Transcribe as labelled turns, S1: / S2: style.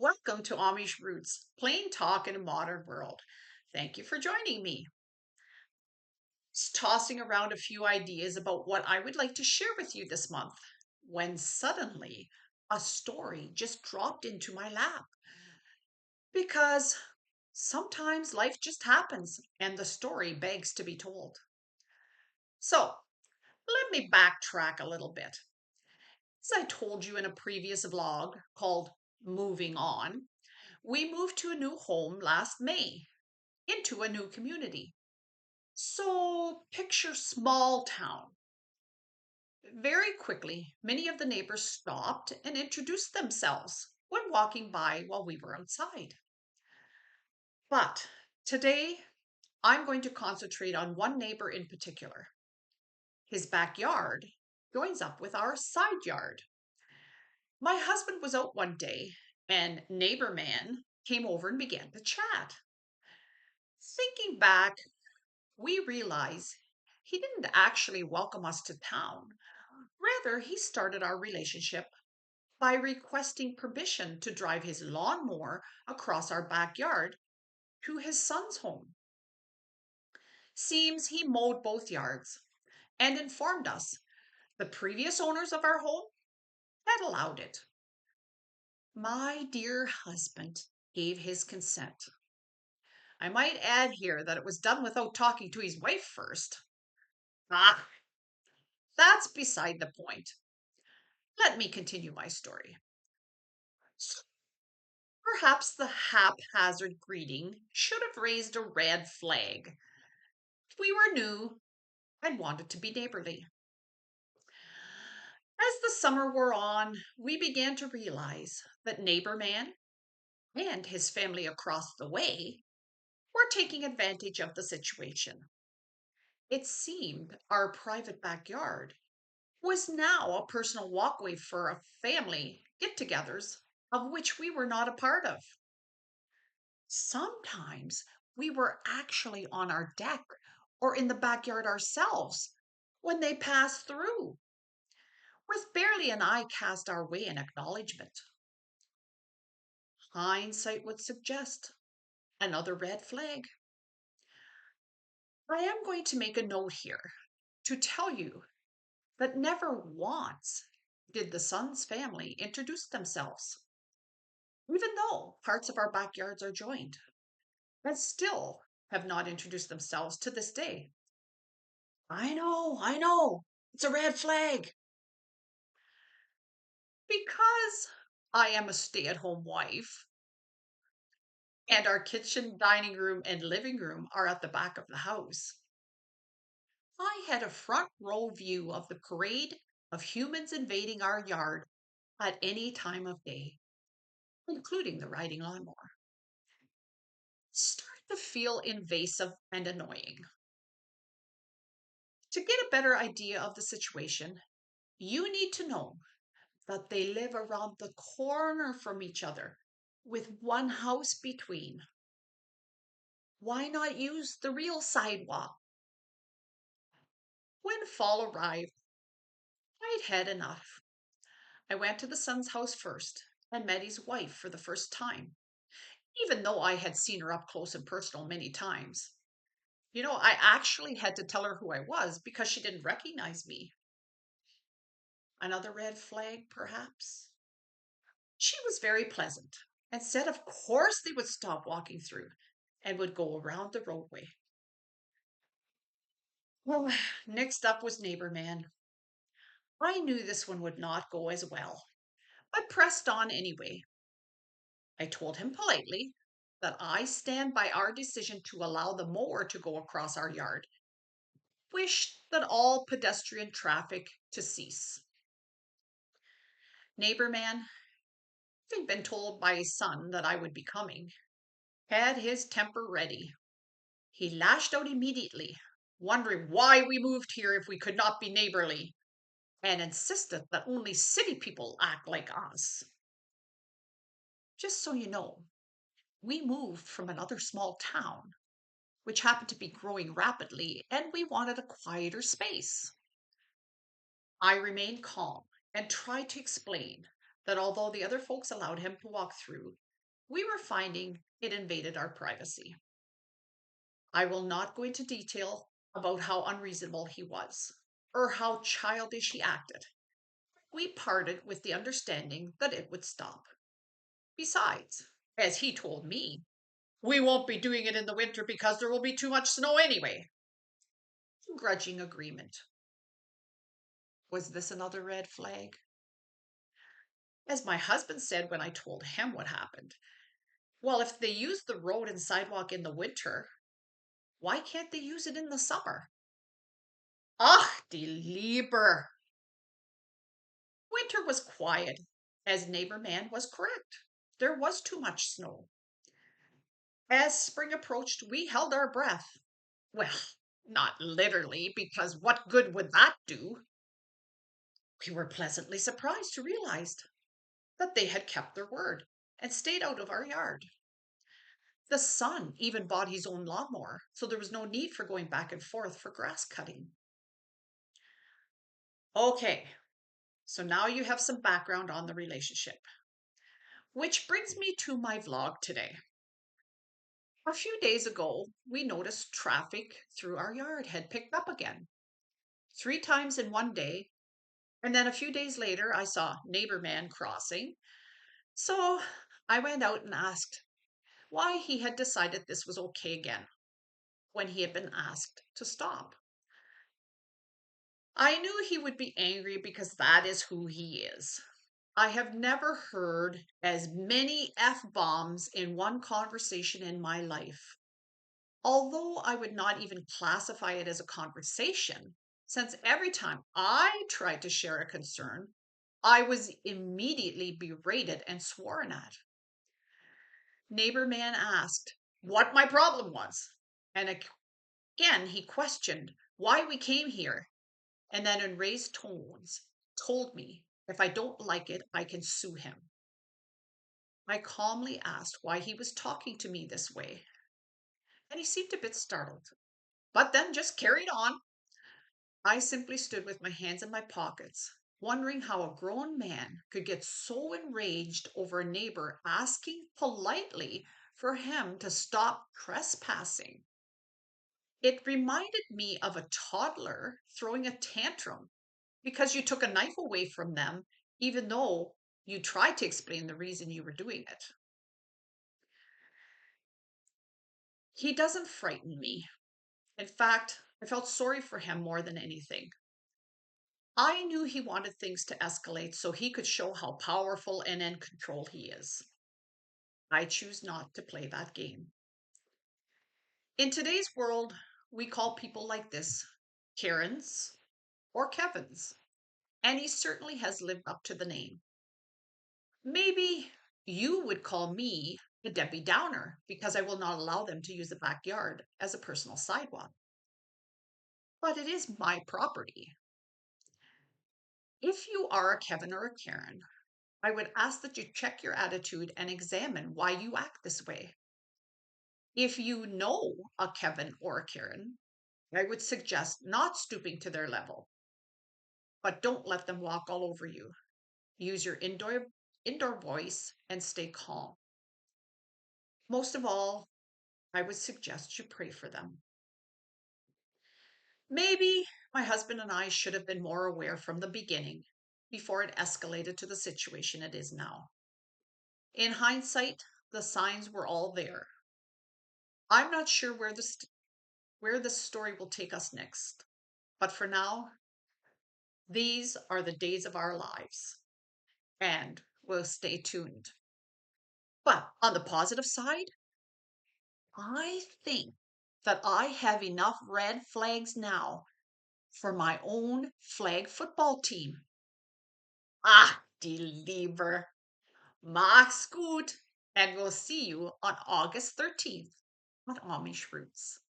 S1: Welcome to Amish Roots, plain talk in a modern world. Thank you for joining me. Just tossing around a few ideas about what I would like to share with you this month when suddenly a story just dropped into my lap because sometimes life just happens and the story begs to be told. So, let me backtrack a little bit. As I told you in a previous vlog called Moving On, we moved to a new home last May into a new community. So picture small town. Very quickly, many of the neighbors stopped and introduced themselves when walking by while we were outside. But today, I'm going to concentrate on one neighbor in particular. His backyard joins up with our side yard. My husband was out one day and neighbor man came over and began to chat. Thinking back, we realize he didn't actually welcome us to town. Rather, he started our relationship by requesting permission to drive his lawnmower across our backyard to his son's home. Seems he mowed both yards and informed us the previous owners of our home had allowed it. My dear husband gave his consent. I might add here that it was done without talking to his wife first. Ah, that's beside the point. Let me continue my story. Perhaps the haphazard greeting should have raised a red flag. We were new and wanted to be neighborly. As the summer wore on, we began to realize that neighbor man and his family across the way were taking advantage of the situation. It seemed our private backyard was now a personal walkway for a family get togethers of which we were not a part of. Sometimes we were actually on our deck or in the backyard ourselves when they passed through, with barely an eye cast our way in acknowledgement. Hindsight would suggest another red flag. I am going to make a note here to tell you that never once did the son's family introduce themselves, even though parts of our backyards are joined, and still have not introduced themselves to this day. I know, it's a red flag. Because I am a stay at home wife and our kitchen, dining room, and living room are at the back of the house, I had a front row view of the parade of humans invading our yard at any time of day, including the riding lawnmower. Started to feel invasive and annoying. To get a better idea of the situation, you need to know that they live around the corner from each other with one house between. Why not use the real sidewalk? When fall arrived, I'd had enough. I went to the son's house first and met his wife for the first time, even though I had seen her up close and personal many times. I actually had to tell her who I was because she didn't recognize me. Another red flag, perhaps? She was very pleasant and said, of course, they would stop walking through and would go around the roadway. Well, next up was Neighbor Man. I knew this one would not go as well, but pressed on anyway. I told him politely that I stand by our decision to allow the mower to go across our yard, wished that all pedestrian traffic to cease. Neighbor man, having been told by his son that I would be coming, had his temper ready. He lashed out immediately, wondering why we moved here if we could not be neighborly, and insisted that only city people act like us. Just so you know, we moved from another small town, which happened to be growing rapidly, and we wanted a quieter space. I remained calm and tried to explain that although the other folks allowed him to walk through, we were finding it invaded our privacy. I will not go into detail about how unreasonable he was or how childish he acted. We parted with the understanding that it would stop. Besides, as he told me, we won't be doing it in the winter because there will be too much snow anyway. Grudging agreement. Was this another red flag? As my husband said when I told him what happened, well, if they use the road and sidewalk in the winter, why can't they use it in the summer? Ach, die Liebe. Winter was quiet, as neighbor man was correct. There was too much snow. As spring approached, we held our breath. Well, not literally, because what good would that do? We were pleasantly surprised to realize that they had kept their word and stayed out of our yard. The son even bought his own lawnmower, so there was no need for going back and forth for grass cutting. Okay, so now you have some background on the relationship, which brings me to my vlog today. A few days ago, we noticed traffic through our yard had picked up again, 3 times in one day. And then a few days later, I saw neighbor man crossing. So I went out and asked why he had decided this was okay again when he had been asked to stop. I knew he would be angry because that is who he is. I have never heard as many F bombs in one conversation in my life. Although I would not even classify it as a conversation, since every time I tried to share a concern, I was immediately berated and sworn at. Neighbor man asked what my problem was, and again he questioned why we came here, and then in raised tones told me if I don't like it, I can sue him. I calmly asked why he was talking to me this way, and he seemed a bit startled, but then just carried on. I simply stood with my hands in my pockets, wondering how a grown man could get so enraged over a neighbor asking politely for him to stop trespassing. It reminded me of a toddler throwing a tantrum because you took a knife away from them, even though you tried to explain the reason you were doing it. He doesn't frighten me. In fact, I felt sorry for him more than anything. I knew he wanted things to escalate so he could show how powerful and in control he is. I choose not to play that game. In today's world, we call people like this Karens or Kevins, and he certainly has lived up to the name. Maybe you would call me a Debbie Downer because I will not allow them to use the backyard as a personal sidewalk. But it is my property. If you are a Kevin or a Karen, I would ask that you check your attitude and examine why you act this way. If you know a Kevin or a Karen, I would suggest not stooping to their level, but don't let them walk all over you. Use your indoor voice and stay calm. Most of all, I would suggest you pray for them. Maybe my husband and I should have been more aware from the beginning before it escalated to the situation it is now. In hindsight, the signs were all there. I'm not sure where this story will take us next, but for now, these are the days of our lives, and we'll stay tuned. But on the positive side, I think that I have enough red flags now for my own flag football team. Ah, die Liebe. Mach's gut, and we'll see you on August 13th on Amish Roots.